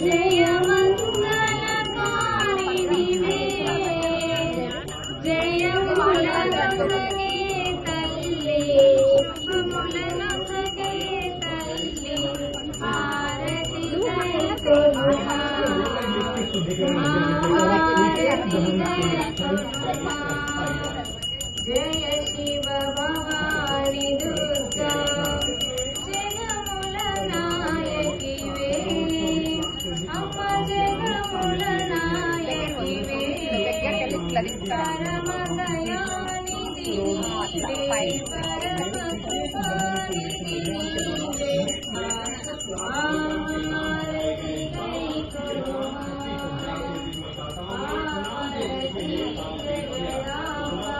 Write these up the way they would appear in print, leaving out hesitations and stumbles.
జయ మంగళకారిణివే జయములనొసగే తల్లి శుభములనొసగే తల్లి హారతి గైకొనుమా హారతి గైకొనుమా జయ శివ భవాని దుర్గా జగముల నాయకివే అమ్మ జగముల నాయకివే పరమ దయానిధి నీవే పరమ కృపానిధి నీవే హారతి గైకొనుమా హారతి జయరామా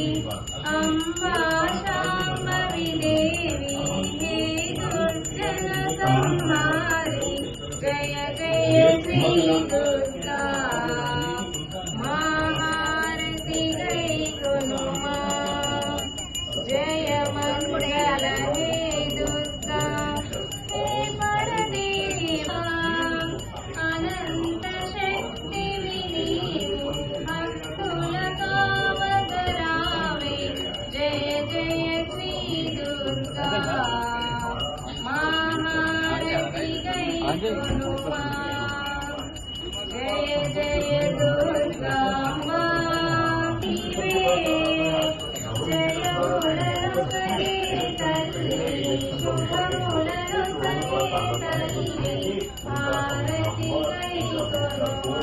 अम्बा शाम्भवी देवी हे दुर्जन संहारी जय जय श्री दुर्गा महारती गैकोनुमा जय मंगल हे दुर्गा हे परदेवा अनंत शक्ति विनीवु भक्तुल कावदरावे जय जय श्री दुर्गा महारती गैकोनुमा जय जय दुर्गा मातिवे जयमुलनొసగే తల్లి శుభములనొసగే తల్లి హారతి గైకొనుమా